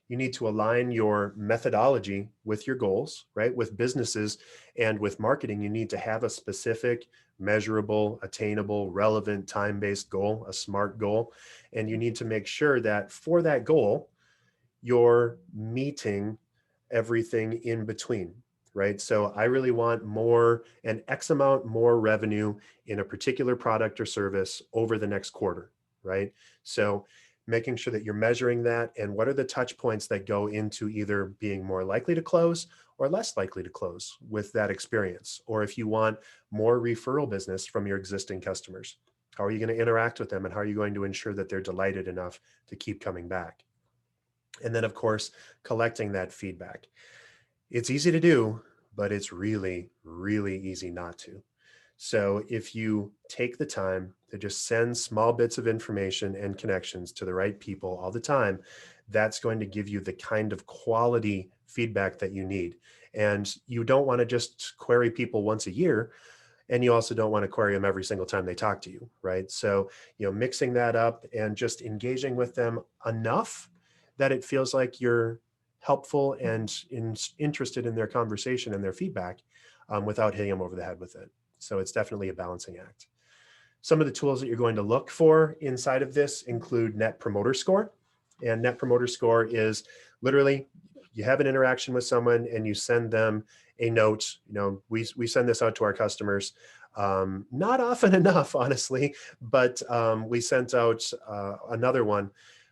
You need to align your methodology with your goals, right? With businesses and with marketing, you need to have a specific, measurable, attainable, relevant, time-based goal, a SMART goal. And you need to make sure that for that goal, you're meeting everything in between, right? So I really want an X amount more revenue in a particular product or service over the next quarter, right? So making sure that you're measuring that, and what are the touch points that go into either being more likely to close or less likely to close with that experience. Or if you want more referral business from your existing customers, how are you going to interact with them, and how are you going to ensure that they're delighted enough to keep coming back? And then, of course, collecting that feedback. It's easy to do, but it's really, really easy not to. So if you take the time to just send small bits of information and connections to the right people all the time, that's going to give you the kind of quality feedback that you need. And you don't want to just query people once a year, and you also don't want to query them every single time they talk to you, right? So, mixing that up and just engaging with them enough that it feels like you're helpful and interested in their conversation and their feedback, without hitting them over the head with it. So it's definitely a balancing act. Some of the tools that you're going to look for inside of this include Net Promoter Score. And Net Promoter Score is literally, you have an interaction with someone and you send them a note. You know, we send this out to our customers, not often enough, honestly, but we sent out another one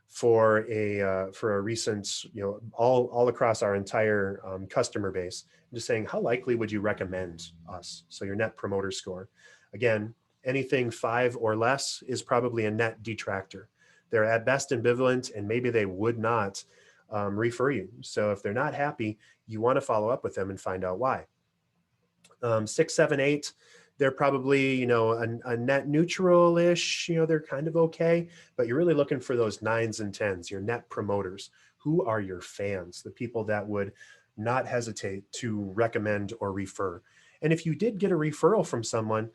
for a recent, you know, all across our entire customer base, just saying, how likely would you recommend us? So your Net Promoter Score, again, anything 5 or less is probably a net detractor. They're at best ambivalent, and maybe they would not refer you. So if they're not happy, you want to follow up with them and find out why. 6, 7, 8, they're probably, you know, a net neutral-ish, you know, they're kind of okay, but you're really looking for those 9s and 10s, your net promoters. Who are your fans, the people that would not hesitate to recommend or refer? And if you did get a referral from someone,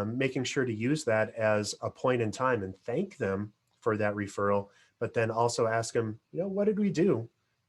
making sure to use that as a point in time and thank them for that referral, but then also ask them, you know, what did we do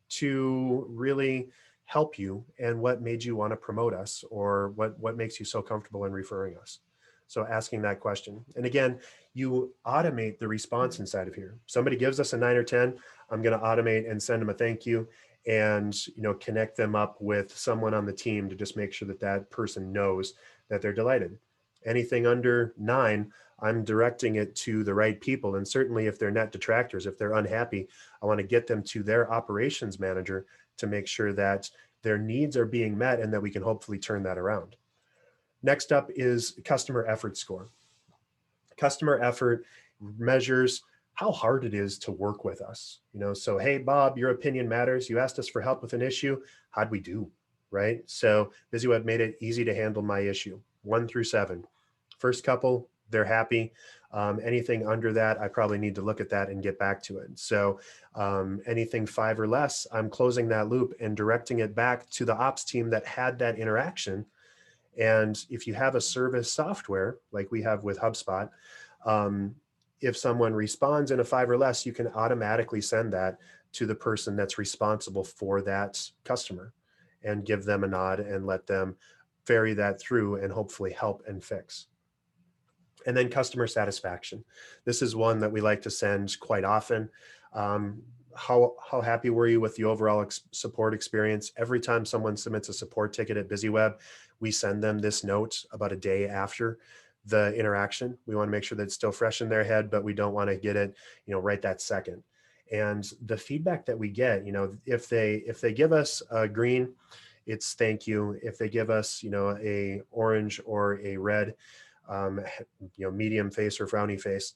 to really help you, and what made you want to promote us, or what makes you so comfortable in referring us? So asking that question. And again, you automate the response inside of here. Somebody gives us a 9 or 10, I'm going to automate and send them a thank you, and, you know, connect them up with someone on the team to just make sure that that person knows that they're delighted. Anything under 9, I'm directing it to the right people. And certainly if they're net detractors, if they're unhappy, I want to get them to their operations manager to make sure that their needs are being met and that we can hopefully turn that around. Next up is customer effort score. Customer effort measures how hard it is to work with us. You know, so, hey, Bob, your opinion matters. You asked us for help with an issue. How'd we do? Right? So BizzyWeb made it easy to handle my issue, 1 through 7. First couple, they're happy. Anything under that, I probably need to look at that and get back to it. So anything 5 or less, I'm closing that loop and directing it back to the ops team that had that interaction. And if you have a service software like we have with HubSpot, if someone responds in a 5 or less, you can automatically send that to the person that's responsible for that customer and give them a nod and let them ferry that through and hopefully help and fix. And then customer satisfaction. This is one that we like to send quite often. How happy were you with the overall support experience? Every time someone submits a support ticket at BizzyWeb, we send them this note about a day after the interaction. We want to make sure that it's still fresh in their head, but we don't want to get it, you know, right that second. And the feedback that we get, you know, if they give us a green, it's thank you. If they give us, you know, a orange or a red, you know, medium face or frowny face,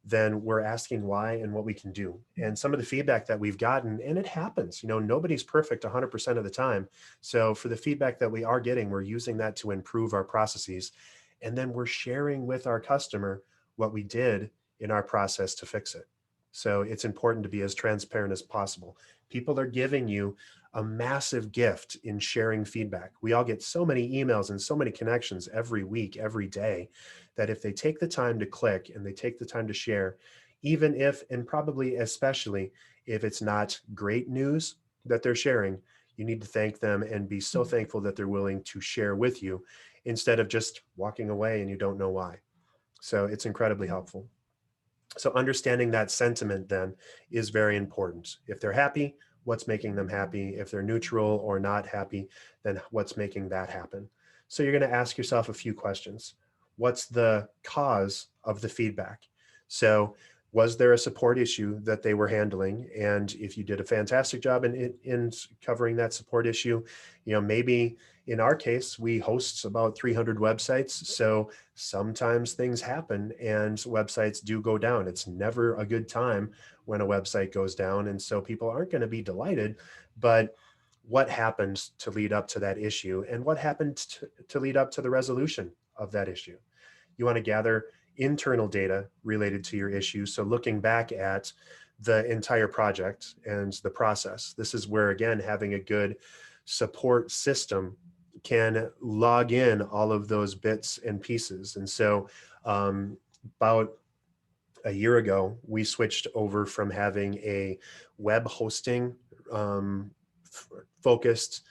then we're asking why and what we can do. And some of the feedback that we've gotten, and it happens, you know, nobody's perfect 100% of the time. So for the feedback that we are getting, we're using that to improve our processes. And then we're sharing with our customer what we did in our process to fix it. So it's important to be as transparent as possible. People are giving you a massive gift in sharing feedback. We all get so many emails and so many connections every week, every day, that if they take the time to click and they take the time to share, even if, and probably especially if it's not great news that they're sharing, you need to thank them and be so thankful that they're willing to share with you instead of just walking away and you don't know why. So it's incredibly helpful. So understanding that sentiment then is very important. If they're happy, what's making them happy? If they're neutral or not happy, then what's making that happen? So you're going to ask yourself a few questions. What's the cause of the feedback? So was there a support issue that they were handling? And if you did a fantastic job in covering that support issue, you know, maybe in our case, we host about 300 websites. So sometimes things happen and websites do go down. It's never a good time when a website goes down. And so people aren't going to be delighted, but what happened to lead up to that issue and what happened to lead up to the resolution of that issue? You want to gather internal data related to your issue. So looking back at the entire project and the process, this is where, again, having a good support system can log in all of those bits and pieces. And so about a year ago, we switched over from having a web hosting focused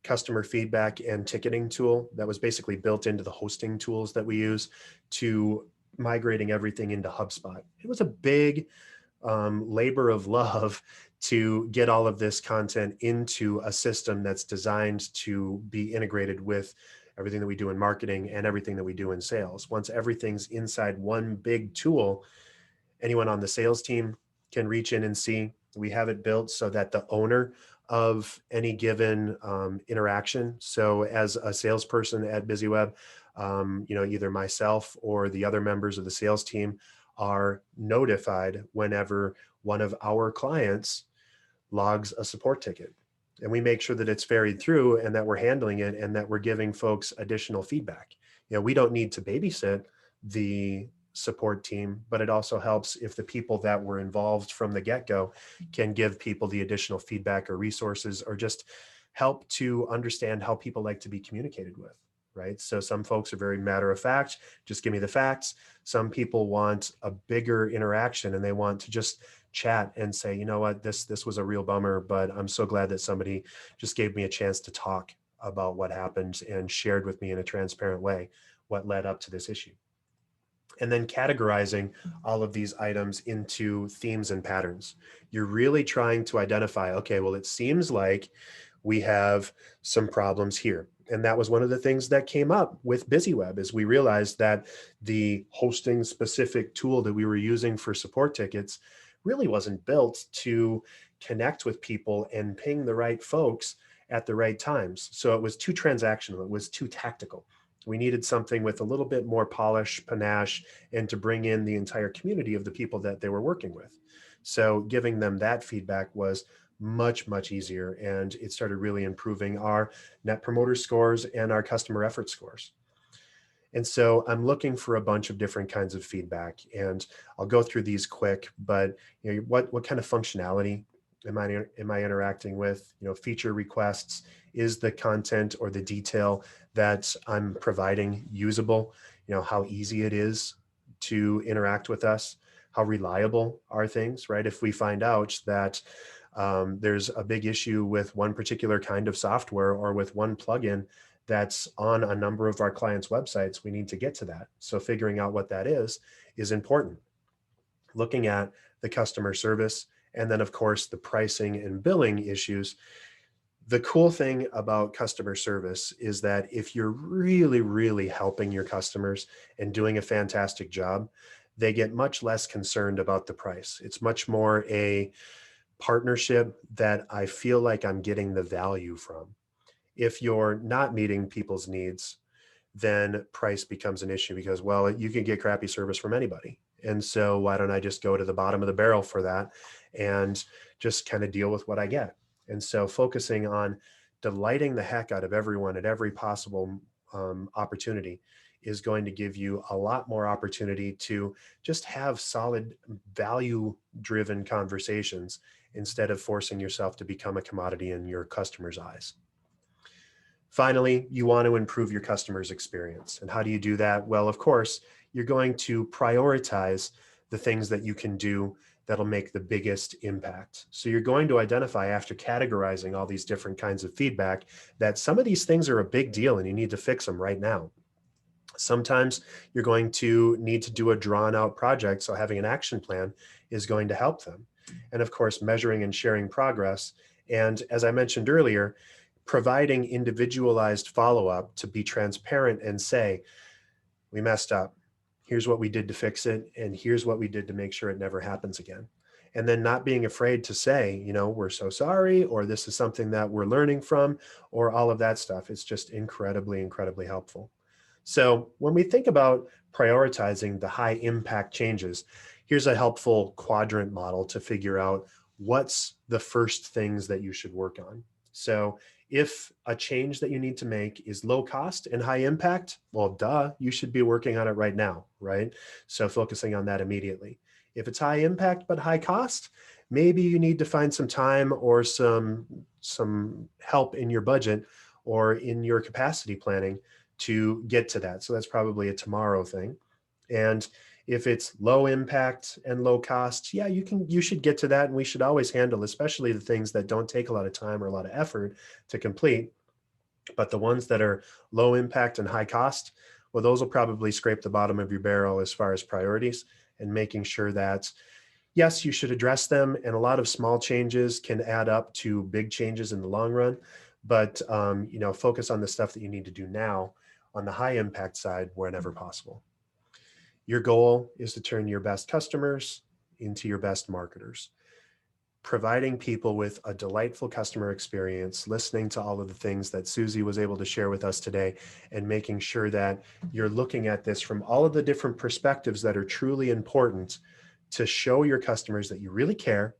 customer feedback and ticketing tool that was basically built into the hosting tools that we use to migrating everything into HubSpot. It was a big labor of love to get all of this content into a system that's designed to be integrated with everything that we do in marketing and everything that we do in sales. Once everything's inside one big tool, anyone on the sales team can reach in and see. We have it built so that the owner of any given interaction, so as a salesperson at BizzyWeb, either myself or the other members of the sales team are notified whenever one of our clients logs a support ticket. And we make sure that it's ferried through and that we're handling it and that we're giving folks additional feedback. We don't need to babysit the support team, but it also helps if the people that were involved from the get-go can give people the additional feedback or resources, or just help to understand how people like to be communicated with, right? So some folks are very matter of fact, just give me the facts. Some people want a bigger interaction and they want to just chat and say, you know what, this was a real bummer, but I'm so glad that somebody just gave me a chance to talk about what happened and shared with me in a transparent way what led up to this issue. And then categorizing all of these items into themes and patterns. You're really trying to identify, okay, well, it seems like we have some problems here. And that was one of the things that came up with BizzyWeb, is we realized that the hosting specific tool that we were using for support tickets really wasn't built to connect with people and ping the right folks at the right times. So it was too transactional. It was too tactical. We needed something with a little bit more polish, panache, and to bring in the entire community of the people that they were working with. So giving them that feedback was much, much easier. And it started really improving our net promoter scores and our customer effort scores. And so I'm looking for a bunch of different kinds of feedback, and I'll go through these quick, but what kind of functionality am I interacting with? Feature requests. Is the content or the detail that I'm providing usable? How easy it is to interact with us? How reliable are things, right? If we find out that there's a big issue with one particular kind of software or with one plugin that's on a number of our clients' websites, we need to get to that. So figuring out what that is important. Looking at the customer service, and then of course the pricing and billing issues. The cool thing about customer service is that if you're really, really helping your customers and doing a fantastic job, they get much less concerned about the price. It's much more a partnership that I feel like I'm getting the value from. If you're not meeting people's needs, then price becomes an issue, because, well, you can get crappy service from anybody. And so why don't I just go to the bottom of the barrel for that and just kind of deal with what I get? And so focusing on delighting the heck out of everyone at every possible opportunity is going to give you a lot more opportunity to just have solid value-driven conversations instead of forcing yourself to become a commodity in your customers' eyes. Finally, you want to improve your customer's experience. And how do you do that? Well, of course, you're going to prioritize the things that you can do that'll make the biggest impact. So you're going to identify, after categorizing all these different kinds of feedback, that some of these things are a big deal and you need to fix them right now. Sometimes you're going to need to do a drawn out project, so having an action plan is going to help them. And of course, measuring and sharing progress. And as I mentioned earlier, providing individualized follow-up to be transparent and say, we messed up. Here's what we did to fix it. And here's what we did to make sure it never happens again. And then not being afraid to say, we're so sorry, or this is something that we're learning from, or all of that stuff. It's just incredibly, incredibly helpful. So when we think about prioritizing the high impact changes, here's a helpful quadrant model to figure out what's the first things that you should work on. So if a change that you need to make is low cost and high impact, well, duh, you should be working on it right now, right? So focusing on that immediately. If it's high impact but high cost, maybe you need to find some time or some help in your budget or in your capacity planning to get to that. So that's probably a tomorrow thing. And if it's low impact and low cost, yeah, you should get to that. And we should always handle, especially the things that don't take a lot of time or a lot of effort to complete. But the ones that are low impact and high cost, well, those will probably scrape the bottom of your barrel as far as priorities, and making sure that Yes, you should address them, and a lot of small changes can add up to big changes in the long run. But focus on the stuff that you need to do now on the high impact side whenever possible. Your goal is to turn your best customers into your best marketers. Providing people with a delightful customer experience, listening to all of the things that Suzy was able to share with us today, and making sure that you're looking at this from all of the different perspectives that are truly important to show your customers that you really care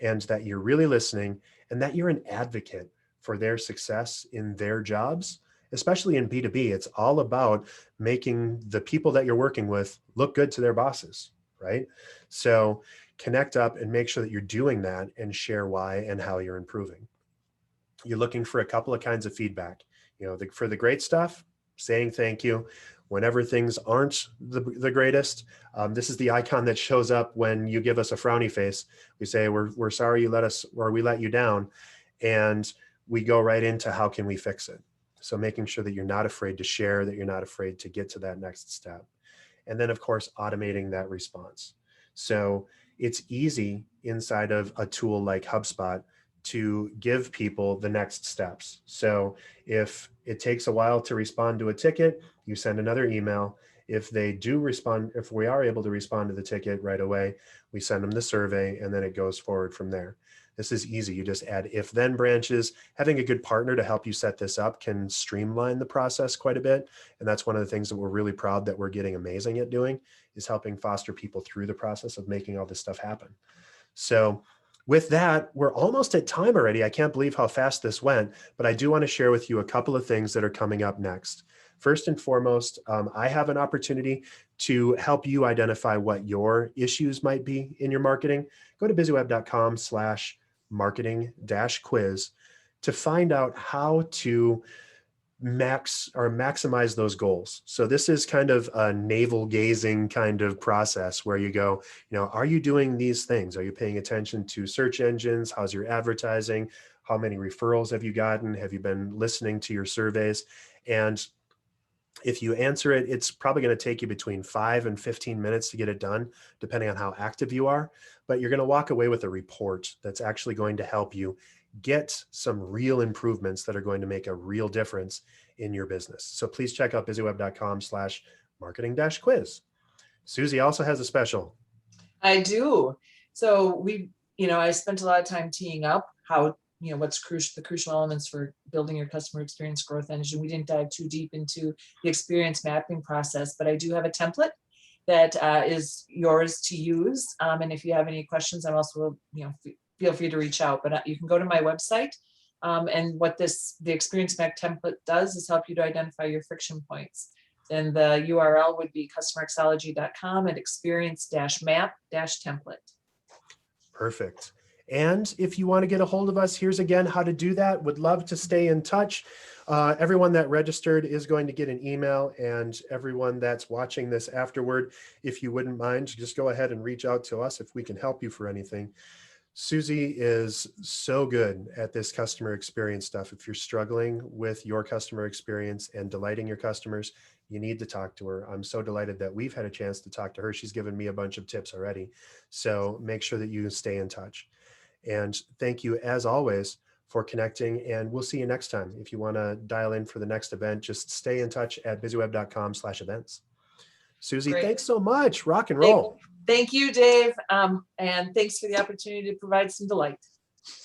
and that you're really listening and that you're an advocate for their success in their jobs. Especially in B2B, it's all about making the people that you're working with look good to their bosses, right? So connect up and make sure that you're doing that and share why and how you're improving. You're looking for a couple of kinds of feedback. For the great stuff, saying thank you. Whenever things aren't the greatest, this is the icon that shows up when you give us a frowny face. We say, we're sorry you let us, or we let you down. And we go right into how can we fix it? So making sure that you're not afraid to share, that you're not afraid to get to that next step. And then of course, automating that response. So it's easy inside of a tool like HubSpot to give people the next steps. So if it takes a while to respond to a ticket, you send another email. If they do respond, if we are able to respond to the ticket right away, we send them the survey, and then it goes forward from there. This is easy. You just add if-then branches. Having a good partner to help you set this up can streamline the process quite a bit. And that's one of the things that we're really proud that we're getting amazing at doing, is helping foster people through the process of making all this stuff happen. So with that, we're almost at time already. I can't believe how fast this went, but I do want to share with you a couple of things that are coming up next. First and foremost, I have an opportunity to help you identify what your issues might be in your marketing. Go to BizzyWeb.com/marketing-quiz to find out how to maximize those goals. So this is kind of a navel gazing kind of process where you go, are you doing these things? Are you paying attention to search engines? How's your advertising? How many referrals have you gotten? Have you been listening to your surveys? And if you answer it, it's probably going to take you between 5 and 15 minutes to get it done, depending on how active you are. But you're going to walk away with a report that's actually going to help you get some real improvements that are going to make a real difference in your business. So please check out BizzyWeb.com/marketing-quiz. Suzy also has a special. I do. So I spent a lot of time teeing up how, what's the crucial elements for building your customer experience growth engine. We didn't dive too deep into the experience mapping process, but I do have a template that is yours to use. And if you have any questions, I'm also, feel free to reach out, but you can go to my website. And what the experience map template does is help you to identify your friction points. And the URL would be CustomerXology.com and experience-map-template. Perfect. And if you want to get a hold of us, here's again how to do that. Would love to stay in touch. Everyone that registered is going to get an email, and everyone that's watching this afterward, if you wouldn't mind, just go ahead and reach out to us if we can help you for anything. Suzy is so good at this customer experience stuff. If you're struggling with your customer experience and delighting your customers, you need to talk to her. I'm so delighted that we've had a chance to talk to her. She's given me a bunch of tips already. So make sure that you stay in touch. And thank you, as always, for connecting. And we'll see you next time. If you want to dial in for the next event, just stay in touch at BizzyWeb.com/events. Suzy, Great. Thanks so much. Rock and roll. Thank you, Dave. And thanks for the opportunity to provide some delight.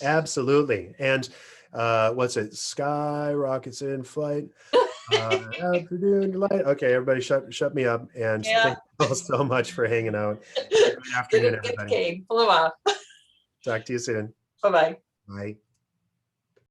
Absolutely. And what's it? Sky rockets in flight. Afternoon delight. Okay, everybody shut me up. And thank you all so much for hanging out. Good afternoon, everybody. Pull them off. Talk to you soon. Bye-bye. Bye.